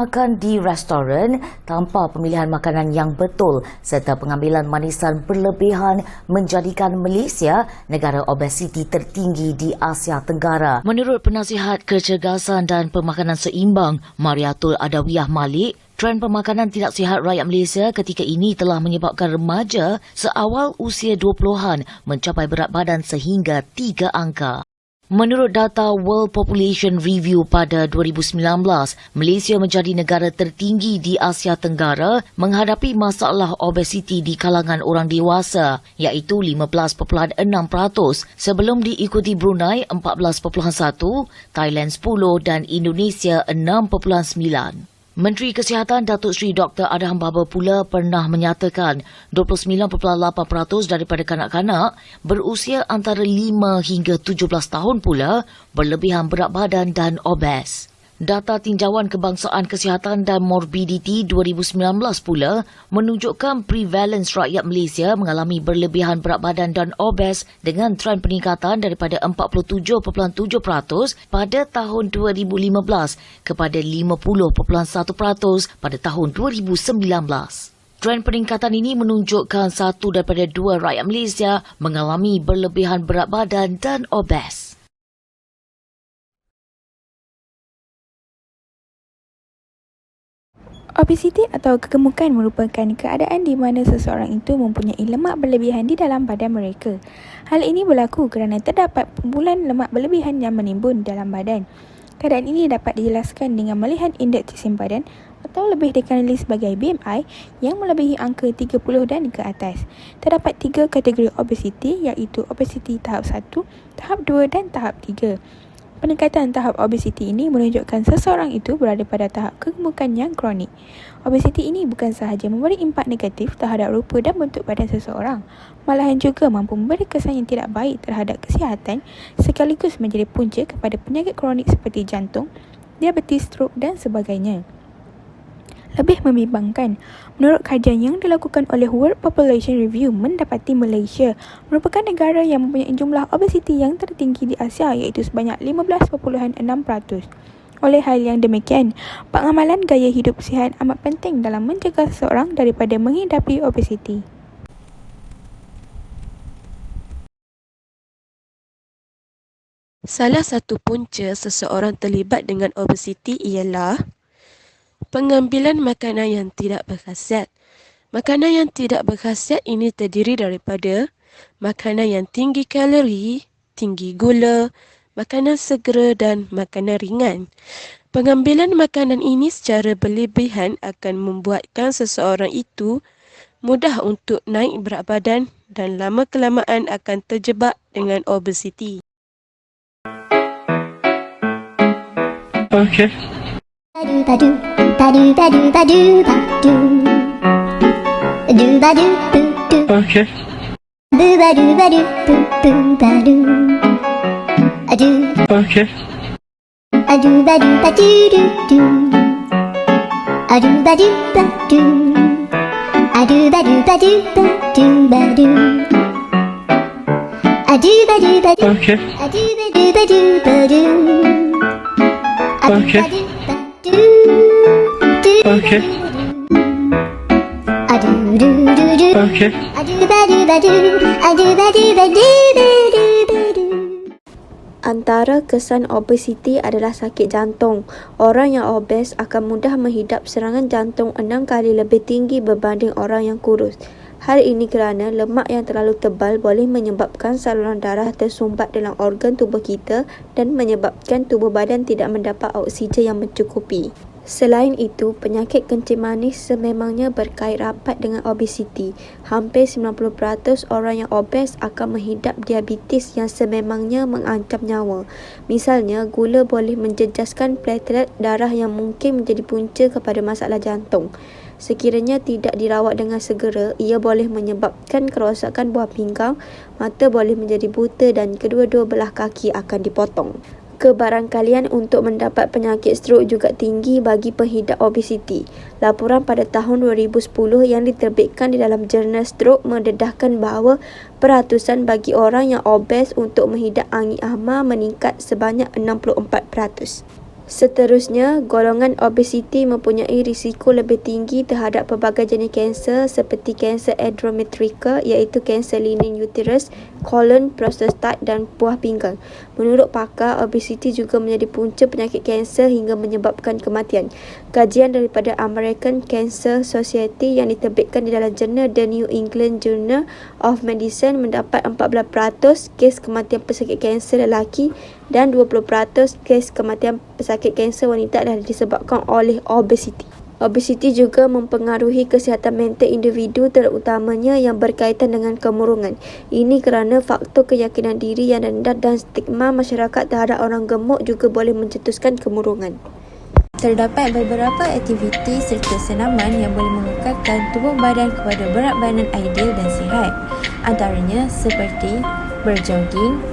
makan di restoran tanpa pemilihan makanan yang betul serta pengambilan manisan berlebihan menjadikan Malaysia negara obesiti tertinggi di Asia Tenggara. Menurut Penasihat Kecergasan dan Pemakanan Seimbang, Mariatul Adawiyah Malik, trend pemakanan tidak sihat rakyat Malaysia ketika ini telah menyebabkan remaja seawal usia 20-an mencapai berat badan sehingga 3 angka. Menurut data World Population Review pada 2019, Malaysia menjadi negara tertinggi di Asia Tenggara menghadapi masalah obesiti di kalangan orang dewasa, iaitu 15.6% sebelum diikuti Brunei 14.1%, Thailand 10% dan Indonesia 6.9%. Menteri Kesihatan Datuk Seri Dr. Adham Baba pula pernah menyatakan 29.8% daripada kanak-kanak berusia antara 5 hingga 17 tahun pula berlebihan berat badan dan obes. Data Tinjauan Kebangsaan Kesihatan dan Morbiditi 2019 pula menunjukkan prevalence rakyat Malaysia mengalami berlebihan berat badan dan obes dengan trend peningkatan daripada 47.7% pada tahun 2015 kepada 50.1% pada tahun 2019. Trend peningkatan ini menunjukkan 1 daripada 2 rakyat Malaysia mengalami berlebihan berat badan dan obes. Obesiti atau kegemukan merupakan keadaan di mana seseorang itu mempunyai lemak berlebihan di dalam badan mereka. Hal ini berlaku kerana terdapat kumpulan lemak berlebihan yang menimbun dalam badan. Keadaan ini dapat dijelaskan dengan melihat indeks isi badan atau lebih dikenali sebagai BMI yang melebihi angka 30 dan ke atas. Terdapat 3 kategori obesiti iaitu obesiti tahap 1, tahap 2 dan tahap 3. Peningkatan tahap obesiti ini menunjukkan seseorang itu berada pada tahap kegemukan yang kronik. Obesiti ini bukan sahaja memberi impak negatif terhadap rupa dan bentuk badan seseorang, malahan juga mampu memberi kesan yang tidak baik terhadap kesihatan sekaligus menjadi punca kepada penyakit kronik seperti jantung, diabetes, strok dan sebagainya. Lebih membimbangkan, menurut kajian yang dilakukan oleh World Population Review mendapati Malaysia merupakan negara yang mempunyai jumlah obesiti yang tertinggi di Asia iaitu sebanyak 15.6%. Oleh hal yang demikian, pengamalan gaya hidup sihat amat penting dalam mencegah seseorang daripada menghidapi obesiti. Salah satu punca seseorang terlibat dengan obesiti ialah pengambilan makanan yang tidak berkhasiat. Makanan yang tidak berkhasiat ini terdiri daripada makanan yang tinggi kalori, tinggi gula, makanan segera dan makanan ringan. Pengambilan makanan ini secara berlebihan akan membuatkan seseorang itu mudah untuk naik berat badan dan lama-kelamaan akan terjebak dengan obesiti. Okay. Okay. Okay. Okay. Okay. Okay. Antara kesan obesiti adalah sakit jantung. Orang yang obes akan mudah menghidap serangan jantung 6 kali lebih tinggi berbanding orang yang kurus. Hal ini kerana lemak yang terlalu tebal boleh menyebabkan saluran darah tersumbat dalam organ tubuh kita dan menyebabkan tubuh badan tidak mendapat oksigen yang mencukupi. Selain itu, penyakit kencing manis sememangnya berkait rapat dengan obesiti. Hampir 90% orang yang obes akan menghidap diabetes yang sememangnya mengancam nyawa. Misalnya, gula boleh menjejaskan platelet darah yang mungkin menjadi punca kepada masalah jantung. Sekiranya tidak dirawat dengan segera, ia boleh menyebabkan kerosakan buah pinggang, mata boleh menjadi buta dan kedua-dua belah kaki akan dipotong. Kebarangkalian untuk mendapat penyakit strok juga tinggi bagi penghidap obesiti. Laporan pada tahun 2010 yang diterbitkan di dalam jurnal Stroke mendedahkan bahawa peratusan bagi orang yang obes untuk menghidap angin ahmar meningkat sebanyak 64%. Seterusnya, golongan obesiti mempunyai risiko lebih tinggi terhadap pelbagai jenis kanser seperti kanser endometrika iaitu kanser lining uterus, kolon, prostat dan buah pinggang. Menurut pakar, obesiti juga menjadi punca penyakit kanser hingga menyebabkan kematian. Kajian daripada American Cancer Society yang diterbitkan di dalam jurnal The New England Journal of Medicine mendapat 14% kes kematian pesakit kanser lelaki dan 20% kes kematian pesakit kanser wanita adalah disebabkan oleh obesiti. Obesiti juga mempengaruhi kesihatan mental individu terutamanya yang berkaitan dengan kemurungan. Ini kerana faktor keyakinan diri yang rendah dan stigma masyarakat terhadap orang gemuk juga boleh mencetuskan kemurungan. Terdapat beberapa aktiviti serta senaman yang boleh mengekalkan tubuh badan kepada berat badan ideal dan sihat. Antaranya seperti berjogging,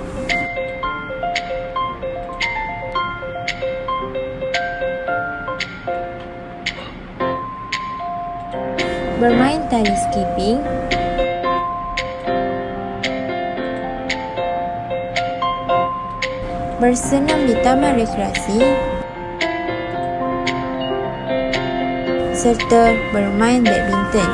bermain tali skipping, bersenam di taman rekreasi, serta bermain badminton.